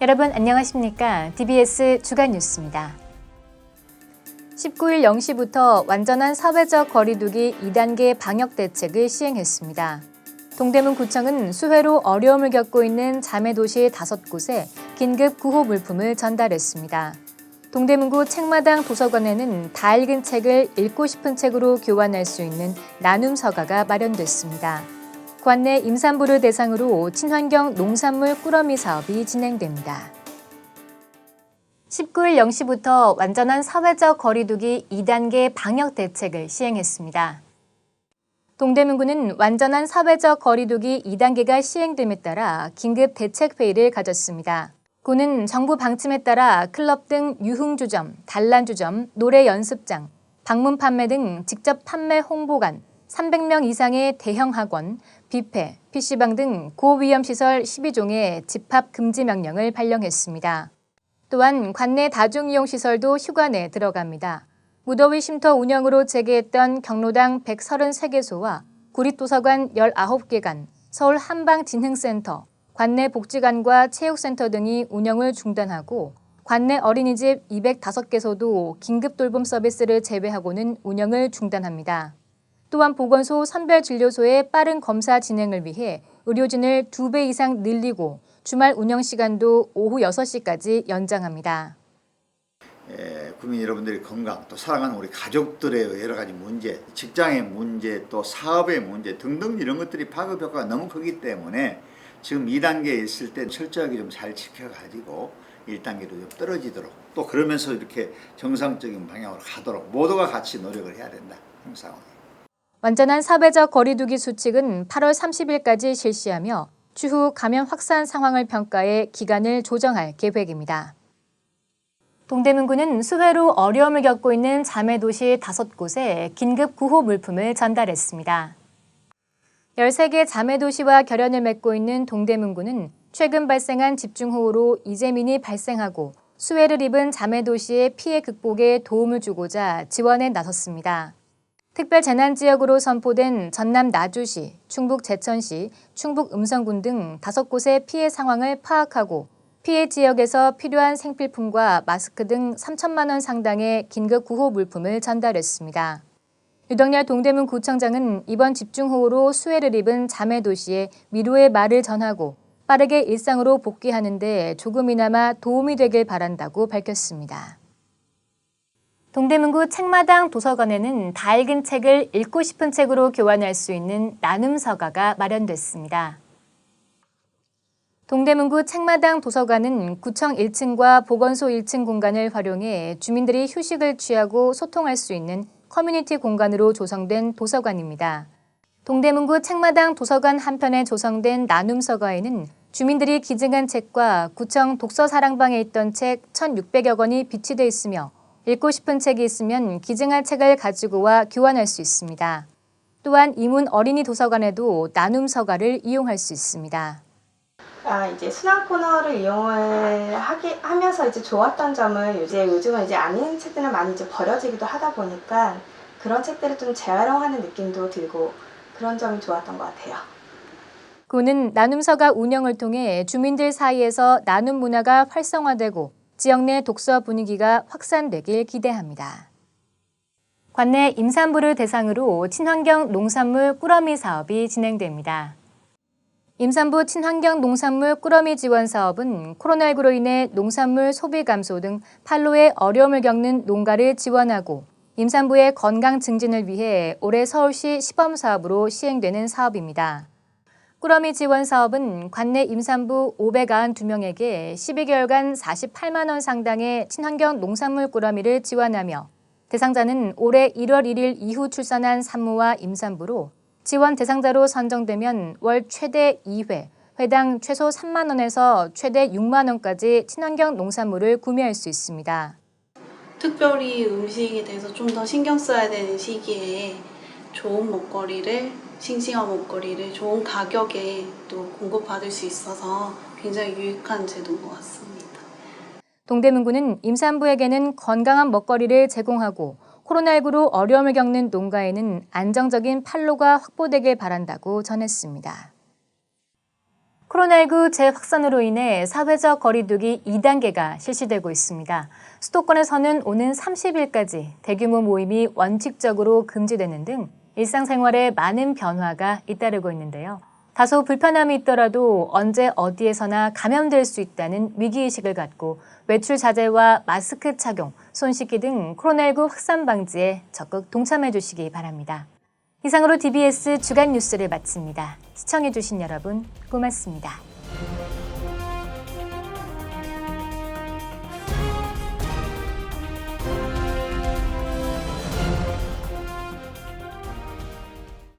여러분 안녕하십니까? DBS 주간 뉴스입니다. 19일 0시부터 완전한 사회적 거리두기 2단계 방역 대책을 시행했습니다. 동대문구청은 수해로 어려움을 겪고 있는 자매도시 5곳에 긴급 구호 물품을 전달했습니다. 동대문구 책마당 도서관에는 다 읽은 책을 읽고 싶은 책으로 교환할 수 있는 나눔 서가가 마련됐습니다. 관내 임산부를 대상으로 친환경 농산물 꾸러미 사업이 진행됩니다. 19일 0시부터 완전한 사회적 거리두기 2단계 방역 대책을 시행했습니다. 동대문구는 완전한 사회적 거리두기 2단계가 시행됨에 따라 긴급 대책회의를 가졌습니다. 구는 정부 방침에 따라 클럽 등 유흥주점, 단란주점, 노래 연습장, 방문 판매 등 직접 판매 홍보관, 300명 이상의 대형 학원, 뷔페, PC방 등 고위험시설 12종의 집합 금지 명령을 발령했습니다. 또한 관내 다중이용시설도 휴관에 들어갑니다. 무더위 쉼터 운영으로 재개했던 경로당 133개소와 구립도서관 19개관, 서울 한방진흥센터, 관내 복지관과 체육센터 등이 운영을 중단하고 관내 어린이집 205개소도 긴급 돌봄 서비스를 제외하고는 운영을 중단합니다. 또한 보건소 선별진료소의 빠른 검사 진행을 위해 의료진을 2배 이상 늘리고 주말 운영 시간도 오후 6시까지 연장합니다. 국민 여러분들의 건강, 또 사랑하는 우리 가족들의 여러 가지 문제, 직장의 문제, 또 사업의 문제 등등 이런 것들이 파급 효과가 너무 크기 때문에 지금 2단계에 있을 때 철저하게 좀 잘 지켜가지고 1단계로 좀 떨어지도록, 또 그러면서 이렇게 정상적인 방향으로 가도록 모두가 같이 노력을 해야 된다. 그런 상황이에요. 완전한 사회적 거리두기 수칙은 8월 30일까지 실시하며 추후 감염 확산 상황을 평가해 기간을 조정할 계획입니다. 동대문구는 수해로 어려움을 겪고 있는 자매도시 5곳에 긴급 구호 물품을 전달했습니다. 13개 자매도시와 결연을 맺고 있는 동대문구는 최근 발생한 집중호우로 이재민이 발생하고 수해를 입은 자매도시의 피해 극복에 도움을 주고자 지원에 나섰습니다. 특별재난지역으로 선포된 전남 나주시, 충북 제천시, 충북 음성군 등 5곳의 피해 상황을 파악하고 피해 지역에서 필요한 생필품과 마스크 등 3천만 원 상당의 긴급 구호 물품을 전달했습니다. 유덕열 동대문 구청장은 이번 집중호우로 수해를 입은 자매도시에 위로의 말을 전하고 빠르게 일상으로 복귀하는 데 조금이나마 도움이 되길 바란다고 밝혔습니다. 동대문구 책마당 도서관에는 다 읽은 책을 읽고 싶은 책으로 교환할 수 있는 나눔 서가가 마련됐습니다. 동대문구 책마당 도서관은 구청 1층과 보건소 1층 공간을 활용해 주민들이 휴식을 취하고 소통할 수 있는 커뮤니티 공간으로 조성된 도서관입니다. 동대문구 책마당 도서관 한편에 조성된 나눔 서가에는 주민들이 기증한 책과 구청 독서사랑방에 있던 책 1,600여 권이 비치돼 있으며 읽고 싶은 책이 있으면 기증할 책을 가지고 와 교환할 수 있습니다. 또한 이문 어린이 도서관에도 나눔 서가를 이용할 수 있습니다. 이제 순환 코너를 이용을 하면서 이제 좋았던 점은 요즘은 이제 아닌 책들은 많이 이제 버려지기도 하다 보니까 그런 책들을 좀 재활용하는 느낌도 들고 그런 점이 좋았던 것 같아요. 구는 나눔 서가 운영을 통해 주민들 사이에서 나눔 문화가 활성화되고 지역 내 독서 분위기가 확산되길 기대합니다. 관내 임산부를 대상으로 친환경 농산물 꾸러미 사업이 진행됩니다. 임산부 친환경 농산물 꾸러미 지원 사업은 코로나19로 인해 농산물 소비 감소 등 판로에 어려움을 겪는 농가를 지원하고 임산부의 건강 증진을 위해 올해 서울시 시범 사업으로 시행되는 사업입니다. 꾸러미 지원 사업은 관내 임산부 592명에게 12개월간 48만 원 상당의 친환경 농산물 꾸러미를 지원하며 대상자는 올해 1월 1일 이후 출산한 산모와 임산부로 지원 대상자로 선정되면 월 최대 2회, 회당 최소 3만 원에서 최대 6만 원까지 친환경 농산물을 구매할 수 있습니다. 특별히 음식에 대해서 좀 더 신경 써야 되는 시기에 좋은 먹거리를, 싱싱한 먹거리를 좋은 가격에 또 공급받을 수 있어서 굉장히 유익한 제도인 것 같습니다. 동대문구는 임산부에게는 건강한 먹거리를 제공하고 코로나19로 어려움을 겪는 농가에는 안정적인 판로가 확보되길 바란다고 전했습니다. 코로나19 재확산으로 인해 사회적 거리두기 2단계가 실시되고 있습니다. 수도권에서는 오는 30일까지 대규모 모임이 원칙적으로 금지되는 등 일상생활에 많은 변화가 잇따르고 있는데요. 다소 불편함이 있더라도 언제 어디에서나 감염될 수 있다는 위기의식을 갖고 외출 자제와 마스크 착용, 손 씻기 등 코로나19 확산 방지에 적극 동참해 주시기 바랍니다. 이상으로 DBS 주간 뉴스를 마칩니다. 시청해 주신 여러분 고맙습니다.